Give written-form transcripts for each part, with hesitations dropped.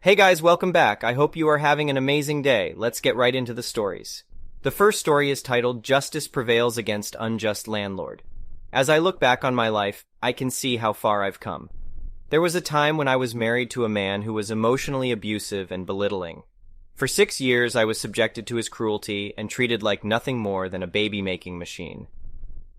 Hey guys, welcome back. I hope you are having an amazing day. Let's get right into the stories. The first story is titled Justice Prevails Against Unjust Landlord. As I look back on my life, I can see how far I've come. There was a time when I was married to a man who was emotionally abusive and belittling. For 6 years, I was subjected to his cruelty and treated like nothing more than a baby-making machine.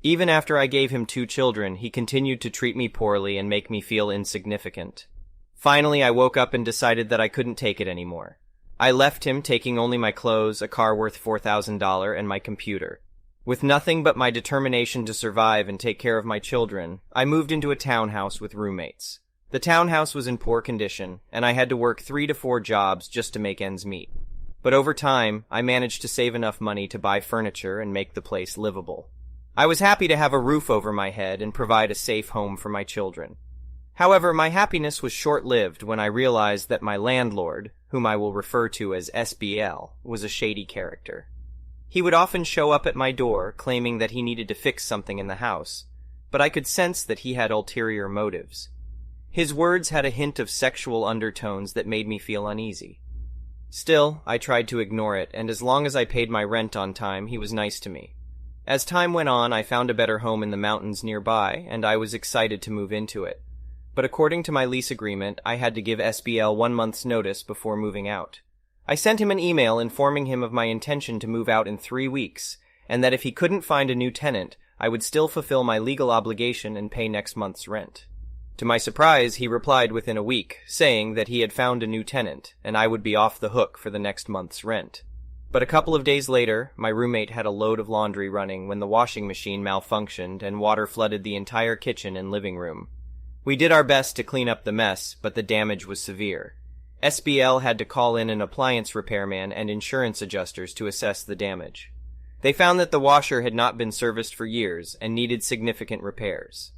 Even after I gave him 2 children, he continued to treat me poorly and make me feel insignificant. Finally, I woke up and decided that I couldn't take it anymore. I left him, taking only my clothes, a car worth $4,000, and my computer. With nothing but my determination to survive and take care of my children, I moved into a townhouse with roommates. The townhouse was in poor condition, and I had to work 3 to 4 jobs just to make ends meet. But over time, I managed to save enough money to buy furniture and make the place livable. I was happy to have a roof over my head and provide a safe home for my children. However, my happiness was short-lived when I realized that my landlord, whom I will refer to as SBL, was a shady character. He would often show up at my door, claiming that he needed to fix something in the house, but I could sense that he had ulterior motives. His words had a hint of sexual undertones that made me feel uneasy. Still, I tried to ignore it, and as long as I paid my rent on time, he was nice to me. As time went on, I found a better home in the mountains nearby, and I was excited to move into it. But according to my lease agreement, I had to give SBL 1 month's notice before moving out. I sent him an email informing him of my intention to move out in 3 weeks, and that if he couldn't find a new tenant, I would still fulfill my legal obligation and pay next month's rent. To my surprise, he replied within a week, saying that he had found a new tenant, and I would be off the hook for the next month's rent. But a couple of days later, my roommate had a load of laundry running when the washing machine malfunctioned and water flooded the entire kitchen and living room. We did our best to clean up the mess, but the damage was severe. SBL had to call in an appliance repairman and insurance adjusters to assess the damage. They found that the washer had not been serviced for years and needed significant repairs.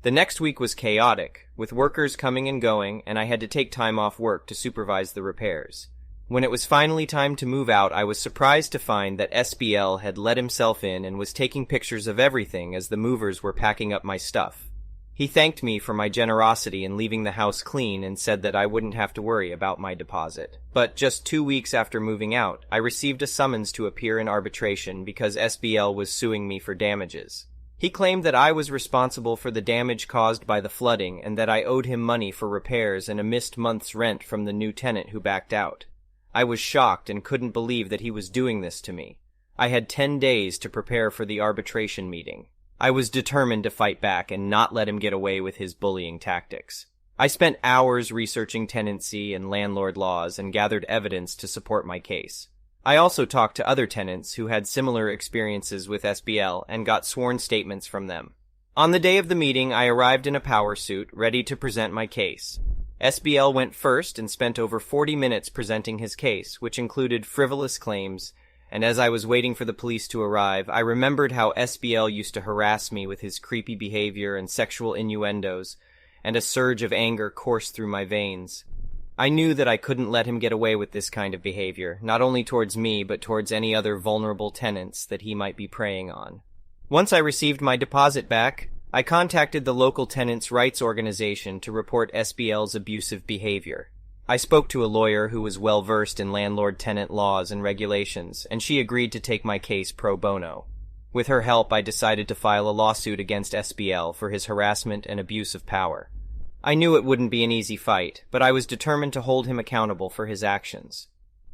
The next week was chaotic, with workers coming and going, and I had to take time off work to supervise the repairs. When it was finally time to move out, I was surprised to find that SBL had let himself in and was taking pictures of everything as the movers were packing up my stuff. He thanked me for my generosity in leaving the house clean and said that I wouldn't have to worry about my deposit. But just 2 weeks after moving out, I received a summons to appear in arbitration because SBL was suing me for damages. He claimed that I was responsible for the damage caused by the flooding and that I owed him money for repairs and a missed month's rent from the new tenant who backed out. I was shocked and couldn't believe that he was doing this to me. I had 10 days to prepare for the arbitration meeting. I was determined to fight back and not let him get away with his bullying tactics. I spent hours researching tenancy and landlord laws and gathered evidence to support my case. I also talked to other tenants who had similar experiences with SBL and got sworn statements from them. On the day of the meeting, I arrived in a power suit, ready to present my case. SBL went first and spent over 40 minutes presenting his case, which included frivolous claims, and as I was waiting for the police to arrive, I remembered how SBL used to harass me with his creepy behavior and sexual innuendos, and a surge of anger coursed through my veins. I knew that I couldn't let him get away with this kind of behavior, not only towards me, but towards any other vulnerable tenants that he might be preying on. Once I received my deposit back, I contacted the local tenants' rights organization to report SBL's abusive behavior. I spoke to a lawyer who was well-versed in landlord-tenant laws and regulations, and she agreed to take my case pro bono. With her help, I decided to file a lawsuit against SBL for his harassment and abuse of power. I knew it wouldn't be an easy fight, but I was determined to hold him accountable for his actions.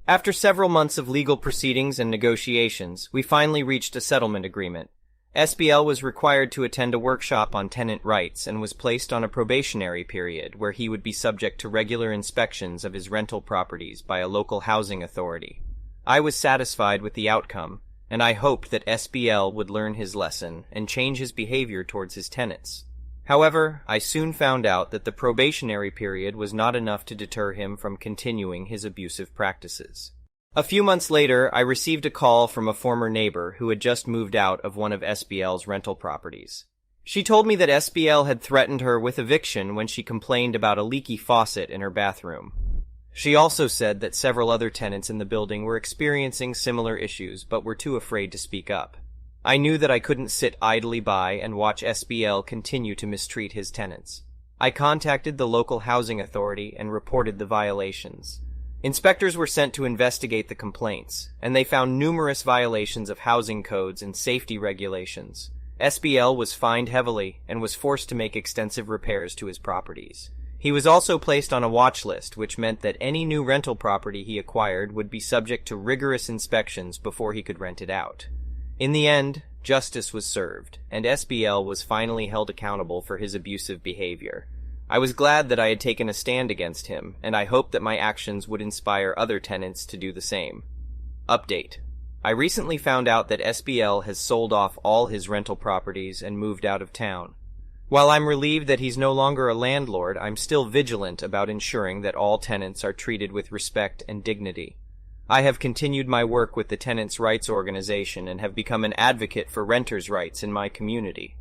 After several months of legal proceedings and negotiations, we finally reached a settlement agreement. SBL was required to attend a workshop on tenant rights and was placed on a probationary period where he would be subject to regular inspections of his rental properties by a local housing authority. I was satisfied with the outcome, and I hoped that SBL would learn his lesson and change his behavior towards his tenants. However, I soon found out that the probationary period was not enough to deter him from continuing his abusive practices. A few months later, I received a call from a former neighbor who had just moved out of one of SBL's rental properties. She told me that SBL had threatened her with eviction when she complained about a leaky faucet in her bathroom. She also said that several other tenants in the building were experiencing similar issues but were too afraid to speak up. I knew that I couldn't sit idly by and watch SBL continue to mistreat his tenants. I contacted the local housing authority and reported the violations. Inspectors were sent to investigate the complaints, and they found numerous violations of housing codes and safety regulations. SBL was fined heavily and was forced to make extensive repairs to his properties. He was also placed on a watch list, which meant that any new rental property he acquired would be subject to rigorous inspections before he could rent it out. In the end, justice was served, and SBL was finally held accountable for his abusive behavior. I was glad that I had taken a stand against him, and I hoped that my actions would inspire other tenants to do the same. Update. I recently found out that SBL has sold off all his rental properties and moved out of town. While I'm relieved that he's no longer a landlord, I'm still vigilant about ensuring that all tenants are treated with respect and dignity. I have continued my work with the Tenants' Rights Organization and have become an advocate for renters' rights in my community.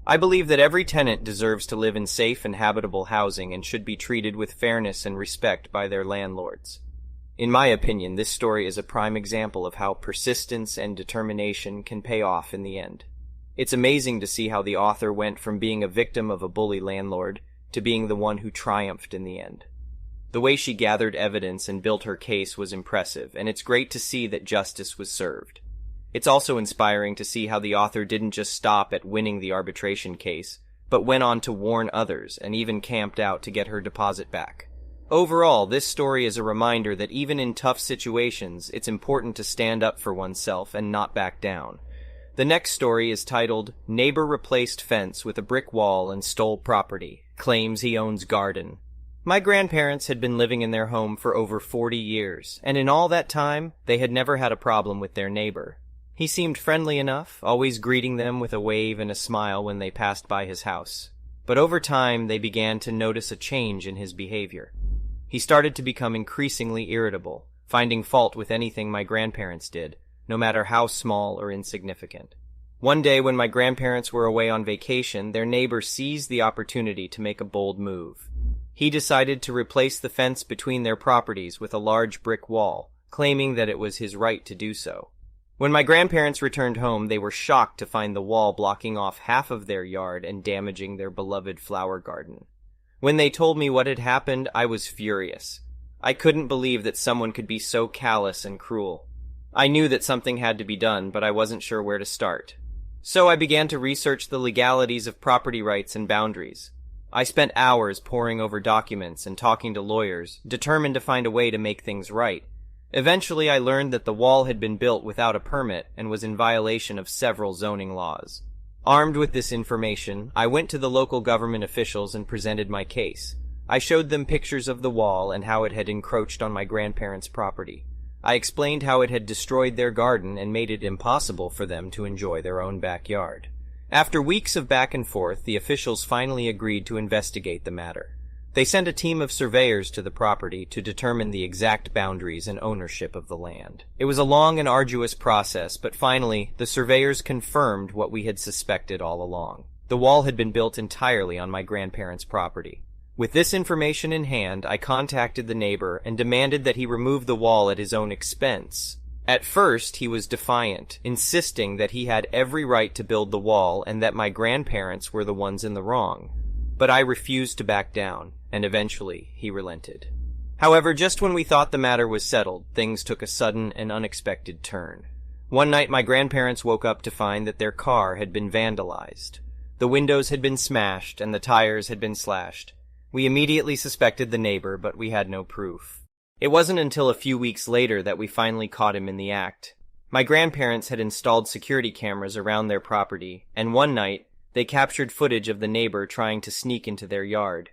I believe that every tenant deserves to live in safe and habitable housing and should be treated with fairness and respect by their landlords. In my opinion, this story is a prime example of how persistence and determination can pay off in the end. It's amazing to see how the author went from being a victim of a bully landlord to being the one who triumphed in the end. The way she gathered evidence and built her case was impressive, and it's great to see that justice was served. It's also inspiring to see how the author didn't just stop at winning the arbitration case, but went on to warn others and even camped out to get her deposit back. Overall, this story is a reminder that even in tough situations, it's important to stand up for oneself and not back down. The next story is titled, Neighbor Replaced Fence with a Brick Wall and Stole Property, Claims He Owns Garden. My grandparents had been living in their home for over 40 years, and in all that time, they had never had a problem with their neighbor. He seemed friendly enough, always greeting them with a wave and a smile when they passed by his house. But over time, they began to notice a change in his behavior. He started to become increasingly irritable, finding fault with anything my grandparents did, no matter how small or insignificant. One day when my grandparents were away on vacation, their neighbor seized the opportunity to make a bold move. He decided to replace the fence between their properties with a large brick wall, claiming that it was his right to do so. When my grandparents returned home, they were shocked to find the wall blocking off half of their yard and damaging their beloved flower garden. When they told me what had happened, I was furious. I couldn't believe that someone could be so callous and cruel. I knew that something had to be done, but I wasn't sure where to start. So I began to research the legalities of property rights and boundaries. I spent hours poring over documents and talking to lawyers, determined to find a way to make things right. Eventually, I learned that the wall had been built without a permit and was in violation of several zoning laws. Armed with this information, I went to the local government officials and presented my case. I showed them pictures of the wall and how it had encroached on my grandparents' property. I explained how it had destroyed their garden and made it impossible for them to enjoy their own backyard. After weeks of back and forth, the officials finally agreed to investigate the matter. They sent a team of surveyors to the property to determine the exact boundaries and ownership of the land. It was a long and arduous process, but finally, the surveyors confirmed what we had suspected all along. The wall had been built entirely on my grandparents' property. With this information in hand, I contacted the neighbor and demanded that he remove the wall at his own expense. At first, he was defiant, insisting that he had every right to build the wall and that my grandparents were the ones in the wrong. But I refused to back down, and eventually he relented. However, just when we thought the matter was settled, things took a sudden and unexpected turn. One night my grandparents woke up to find that their car had been vandalized. The windows had been smashed and the tires had been slashed. We immediately suspected the neighbor, but we had no proof. It wasn't until a few weeks later that we finally caught him in the act. My grandparents had installed security cameras around their property, and one night, they captured footage of the neighbor trying to sneak into their yard.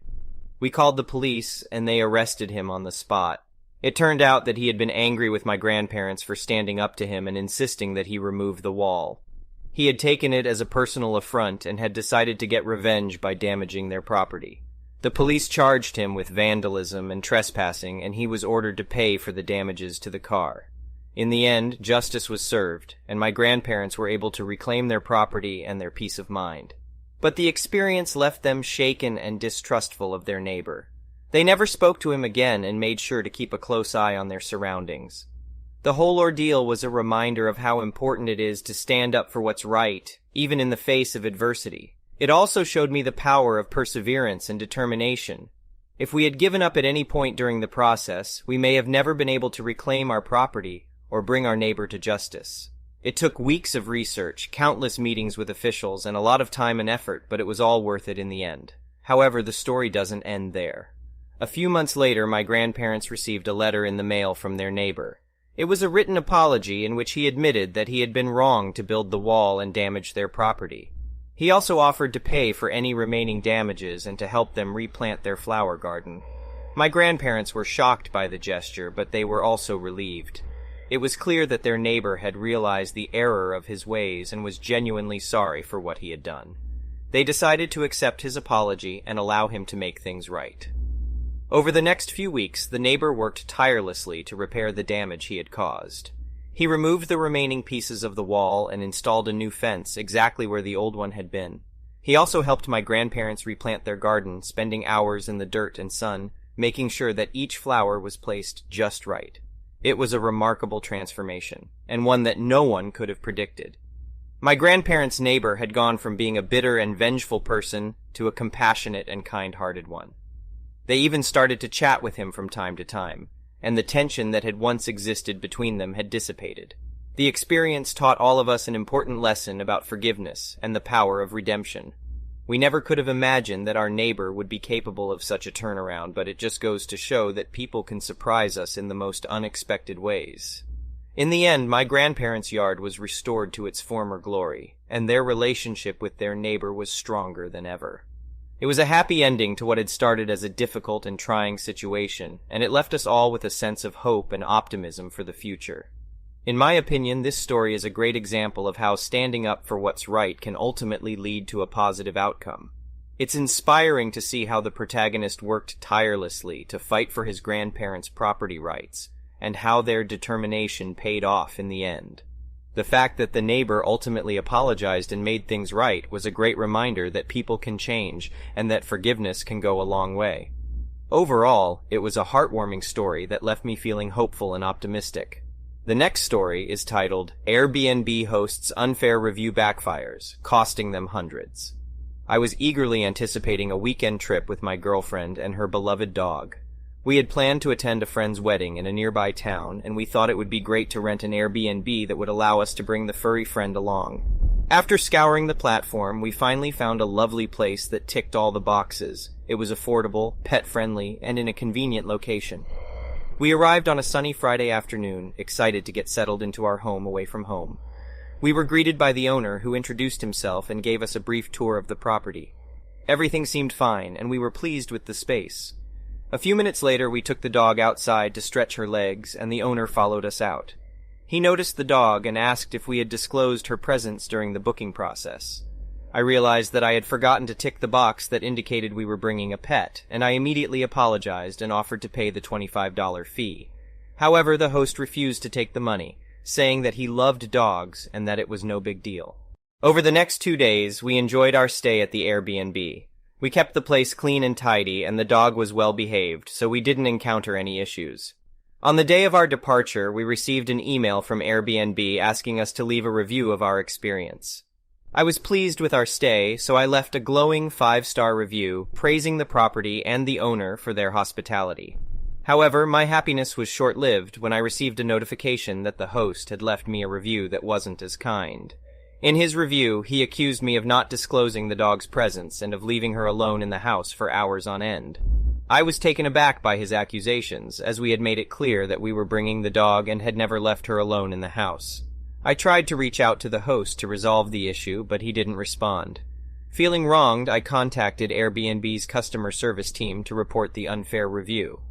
We called the police, and they arrested him on the spot. It turned out that he had been angry with my grandparents for standing up to him and insisting that he remove the wall. He had taken it as a personal affront and had decided to get revenge by damaging their property. The police charged him with vandalism and trespassing, and he was ordered to pay for the damages to the car. In the end, justice was served, and my grandparents were able to reclaim their property and their peace of mind. But the experience left them shaken and distrustful of their neighbor. They never spoke to him again and made sure to keep a close eye on their surroundings. The whole ordeal was a reminder of how important it is to stand up for what's right, even in the face of adversity. It also showed me the power of perseverance and determination. If we had given up at any point during the process, we may have never been able to reclaim our property or bring our neighbor to justice. It took weeks of research, countless meetings with officials, and a lot of time and effort, but it was all worth it in the end. However, the story doesn't end there. A few months later, my grandparents received a letter in the mail from their neighbor. It was a written apology in which he admitted that he had been wrong to build the wall and damage their property. He also offered to pay for any remaining damages and to help them replant their flower garden. My grandparents were shocked by the gesture, but they were also relieved. It was clear that their neighbor had realized the error of his ways and was genuinely sorry for what he had done. They decided to accept his apology and allow him to make things right. Over the next few weeks, the neighbor worked tirelessly to repair the damage he had caused. He removed the remaining pieces of the wall and installed a new fence exactly where the old one had been. He also helped my grandparents replant their garden, spending hours in the dirt and sun, making sure that each flower was placed just right. It was a remarkable transformation, and one that no one could have predicted. My grandparents' neighbor had gone from being a bitter and vengeful person to a compassionate and kind-hearted one. They even started to chat with him from time to time, and the tension that had once existed between them had dissipated. The experience taught all of us an important lesson about forgiveness and the power of redemption. We never could have imagined that our neighbor would be capable of such a turnaround, but it just goes to show that people can surprise us in the most unexpected ways. In the end, my grandparents' yard was restored to its former glory, and their relationship with their neighbor was stronger than ever. It was a happy ending to what had started as a difficult and trying situation, and it left us all with a sense of hope and optimism for the future. In my opinion, this story is a great example of how standing up for what's right can ultimately lead to a positive outcome. It's inspiring to see how the protagonist worked tirelessly to fight for his grandparents' property rights, and how their determination paid off in the end. The fact that the neighbor ultimately apologized and made things right was a great reminder that people can change and that forgiveness can go a long way. Overall, it was a heartwarming story that left me feeling hopeful and optimistic. The next story is titled, Airbnb Hosts Unfair Review Backfires, Costing Them Hundreds. I was eagerly anticipating a weekend trip with my girlfriend and her beloved dog. We had planned to attend a friend's wedding in a nearby town, and we thought it would be great to rent an Airbnb that would allow us to bring the furry friend along. After scouring the platform, we finally found a lovely place that ticked all the boxes. It was affordable, pet-friendly, and in a convenient location. We arrived on a sunny Friday afternoon, excited to get settled into our home away from home. We were greeted by the owner, who introduced himself and gave us a brief tour of the property. Everything seemed fine, and we were pleased with the space. A few minutes later, we took the dog outside to stretch her legs, and the owner followed us out. He noticed the dog and asked if we had disclosed her presence during the booking process. I realized that I had forgotten to tick the box that indicated we were bringing a pet, and I immediately apologized and offered to pay the $25 fee. However, the host refused to take the money, saying that he loved dogs and that it was no big deal. Over the next 2 days, we enjoyed our stay at the Airbnb. We kept the place clean and tidy, and the dog was well behaved, so we didn't encounter any issues. On the day of our departure, we received an email from Airbnb asking us to leave a review of our experience. I was pleased with our stay, so I left a glowing 5-star review praising the property and the owner for their hospitality. However, my happiness was short-lived when I received a notification that the host had left me a review that wasn't as kind. In his review, he accused me of not disclosing the dog's presence and of leaving her alone in the house for hours on end. I was taken aback by his accusations, as we had made it clear that we were bringing the dog and had never left her alone in the house. I tried to reach out to the host to resolve the issue, but he didn't respond. Feeling wronged, I contacted Airbnb's customer service team to report the unfair review.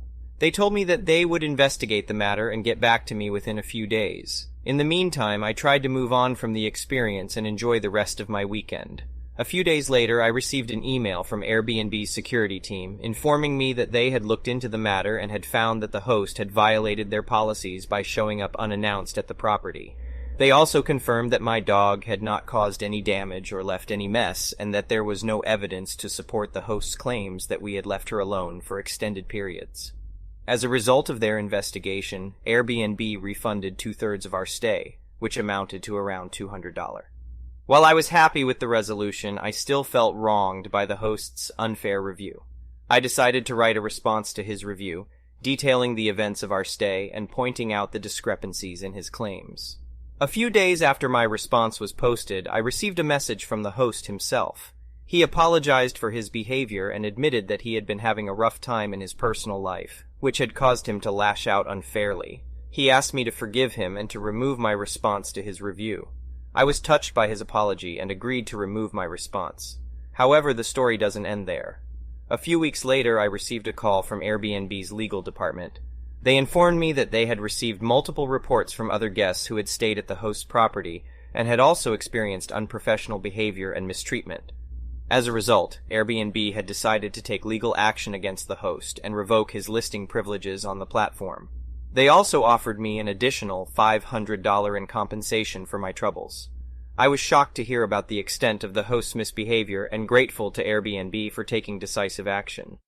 They told me that they would investigate the matter and get back to me within a few days. In the meantime, I tried to move on from the experience and enjoy the rest of my weekend. A few days later, I received an email from Airbnb's security team informing me that they had looked into the matter and had found that the host had violated their policies by showing up unannounced at the property. They also confirmed that my dog had not caused any damage or left any mess, and that there was no evidence to support the host's claims that we had left her alone for extended periods. As a result of their investigation, Airbnb refunded 2/3 of our stay, which amounted to around $200. While I was happy with the resolution, I still felt wronged by the host's unfair review. I decided to write a response to his review, detailing the events of our stay and pointing out the discrepancies in his claims. A few days after my response was posted, I received a message from the host himself. He apologized for his behavior and admitted that he had been having a rough time in his personal life, which had caused him to lash out unfairly. He asked me to forgive him and to remove my response to his review. I was touched by his apology and agreed to remove my response. However, the story doesn't end there. A few weeks later, I received a call from Airbnb's legal department. They informed me that they had received multiple reports from other guests who had stayed at the host's property and had also experienced unprofessional behavior and mistreatment. As a result, Airbnb had decided to take legal action against the host and revoke his listing privileges on the platform. They also offered me an additional $500 in compensation for my troubles. I was shocked to hear about the extent of the host's misbehavior and grateful to Airbnb for taking decisive action.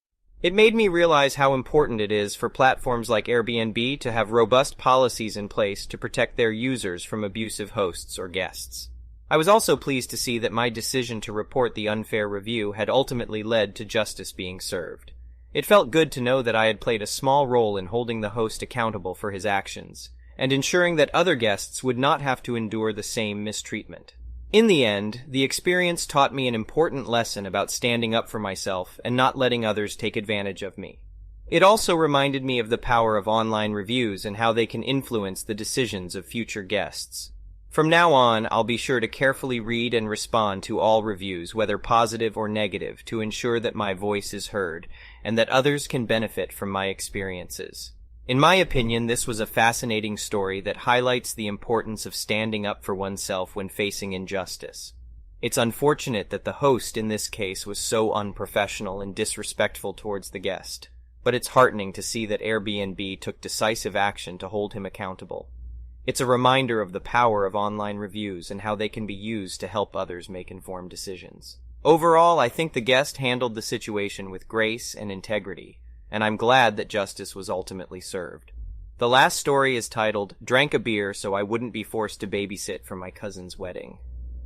It made me realize how important it is for platforms like Airbnb to have robust policies in place to protect their users from abusive hosts or guests. I was also pleased to see that my decision to report the unfair review had ultimately led to justice being served. It felt good to know that I had played a small role in holding the host accountable for his actions, and ensuring that other guests would not have to endure the same mistreatment. In the end, the experience taught me an important lesson about standing up for myself and not letting others take advantage of me. It also reminded me of the power of online reviews and how they can influence the decisions of future guests. From now on, I'll be sure to carefully read and respond to all reviews, whether positive or negative, to ensure that my voice is heard and that others can benefit from my experiences. In my opinion, this was a fascinating story that highlights the importance of standing up for oneself when facing injustice. It's unfortunate that the host in this case was so unprofessional and disrespectful towards the guest, but it's heartening to see that Airbnb took decisive action to hold him accountable. It's a reminder of the power of online reviews and how they can be used to help others make informed decisions. Overall, I think the guest handled the situation with grace and integrity, and I'm glad that justice was ultimately served. The last story is titled, "Drank a Beer So I Wouldn't Be Forced to Babysit for My Cousin's Wedding."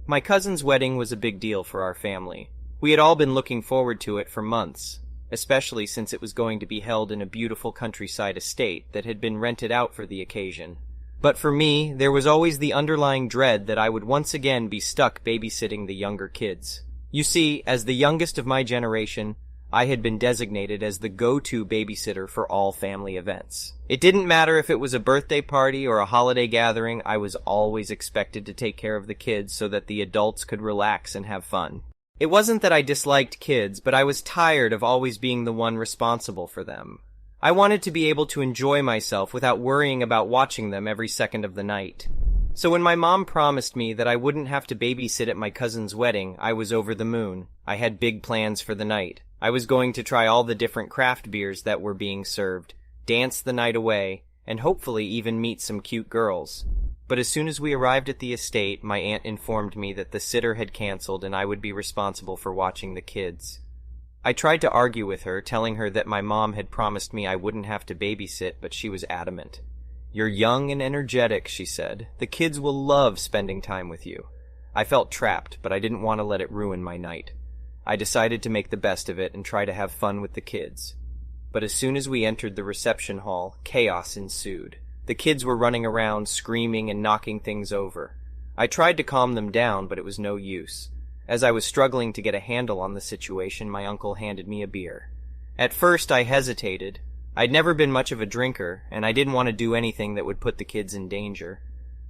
My cousin's wedding was a big deal for our family. We had all been looking forward to it for months, especially since it was going to be held in a beautiful countryside estate that had been rented out for the occasion. But for me, there was always the underlying dread that I would once again be stuck babysitting the younger kids. You see, as the youngest of my generation, I had been designated as the go-to babysitter for all family events. It didn't matter if it was a birthday party or a holiday gathering, I was always expected to take care of the kids so that the adults could relax and have fun. It wasn't that I disliked kids, but I was tired of always being the one responsible for them. I wanted to be able to enjoy myself without worrying about watching them every second of the night. So when my mom promised me that I wouldn't have to babysit at my cousin's wedding, I was over the moon. I had big plans for the night. I was going to try all the different craft beers that were being served, dance the night away, and hopefully even meet some cute girls. But as soon as we arrived at the estate, my aunt informed me that the sitter had canceled and I would be responsible for watching the kids. I tried to argue with her, telling her that my mom had promised me I wouldn't have to babysit, but she was adamant. "You're young and energetic," she said. "The kids will love spending time with you." I felt trapped, but I didn't want to let it ruin my night. I decided to make the best of it and try to have fun with the kids. But as soon as we entered the reception hall, chaos ensued. The kids were running around, screaming and knocking things over. I tried to calm them down, but it was no use. As I was struggling to get a handle on the situation, my uncle handed me a beer. At first, I hesitated. I'd never been much of a drinker, and I didn't want to do anything that would put the kids in danger.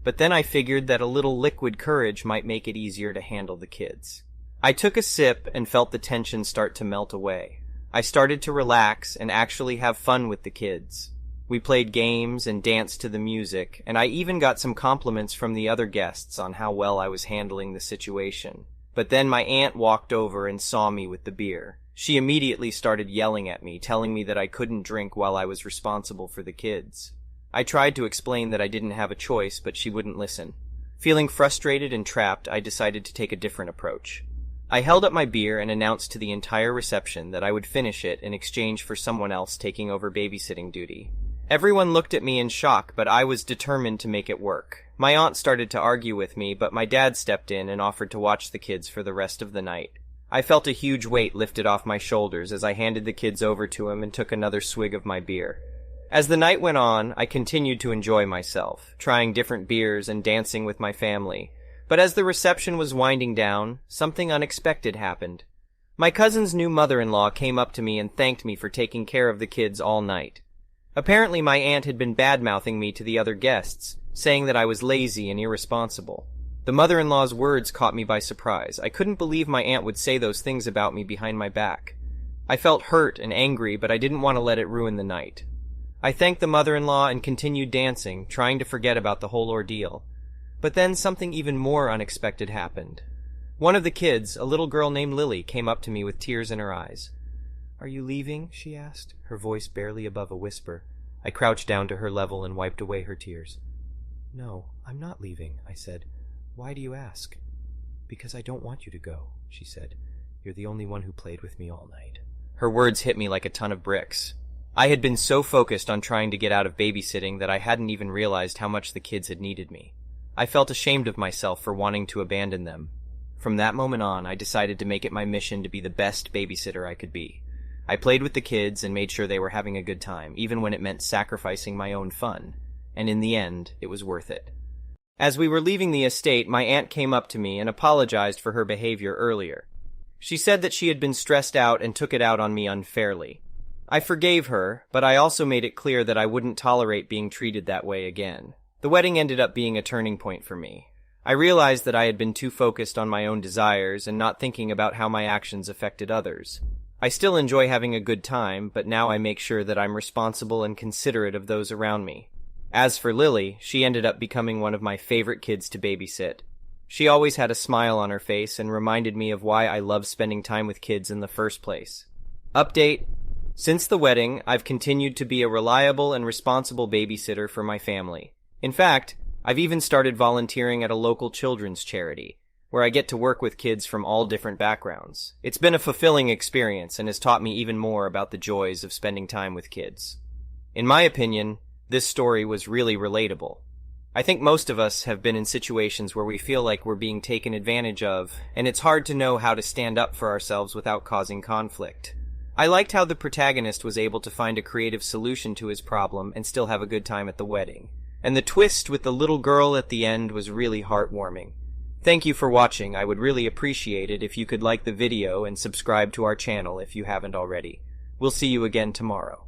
But then I figured that a little liquid courage might make it easier to handle the kids. I took a sip and felt the tension start to melt away. I started to relax and actually have fun with the kids. We played games and danced to the music, and I even got some compliments from the other guests on how well I was handling the situation. But then my aunt walked over and saw me with the beer. She immediately started yelling at me, telling me that I couldn't drink while I was responsible for the kids. I tried to explain that I didn't have a choice, but she wouldn't listen. Feeling frustrated and trapped, I decided to take a different approach. I held up my beer and announced to the entire reception that I would finish it in exchange for someone else taking over babysitting duty. Everyone looked at me in shock, but I was determined to make it work. My aunt started to argue with me, but my dad stepped in and offered to watch the kids for the rest of the night. I felt a huge weight lifted off my shoulders as I handed the kids over to him and took another swig of my beer. As the night went on, I continued to enjoy myself, trying different beers and dancing with my family. But as the reception was winding down, something unexpected happened. My cousin's new mother-in-law came up to me and thanked me for taking care of the kids all night. Apparently my aunt had been bad-mouthing me to the other guests, saying that I was lazy and irresponsible. The mother-in-law's words caught me by surprise. I couldn't believe my aunt would say those things about me behind my back. I felt hurt and angry, but I didn't want to let it ruin the night. I thanked the mother-in-law and continued dancing, trying to forget about the whole ordeal. But then something even more unexpected happened. One of the kids, a little girl named Lily, came up to me with tears in her eyes. "Are you leaving?" she asked, her voice barely above a whisper. I crouched down to her level and wiped away her tears. "No, I'm not leaving," I said. "Why do you ask?" "Because I don't want you to go," she said. "You're the only one who played with me all night." Her words hit me like a ton of bricks. I had been so focused on trying to get out of babysitting that I hadn't even realized how much the kids had needed me. I felt ashamed of myself for wanting to abandon them. From that moment on, I decided to make it my mission to be the best babysitter I could be. I played with the kids and made sure they were having a good time, even when it meant sacrificing my own fun. And in the end, it was worth it. As we were leaving the estate, my aunt came up to me and apologized for her behavior earlier. She said that she had been stressed out and took it out on me unfairly. I forgave her, but I also made it clear that I wouldn't tolerate being treated that way again. The wedding ended up being a turning point for me. I realized that I had been too focused on my own desires and not thinking about how my actions affected others. I still enjoy having a good time, but now I make sure that I'm responsible and considerate of those around me. As for Lily, she ended up becoming one of my favorite kids to babysit. She always had a smile on her face and reminded me of why I love spending time with kids in the first place. Update: since the wedding, I've continued to be a reliable and responsible babysitter for my family. In fact, I've even started volunteering at a local children's charity, where I get to work with kids from all different backgrounds. It's been a fulfilling experience and has taught me even more about the joys of spending time with kids. In my opinion, this story was really relatable. I think most of us have been in situations where we feel like we're being taken advantage of, and it's hard to know how to stand up for ourselves without causing conflict. I liked how the protagonist was able to find a creative solution to his problem and still have a good time at the wedding. And the twist with the little girl at the end was really heartwarming. Thank you for watching. I would really appreciate it if you could like the video and subscribe to our channel if you haven't already. We'll see you again tomorrow.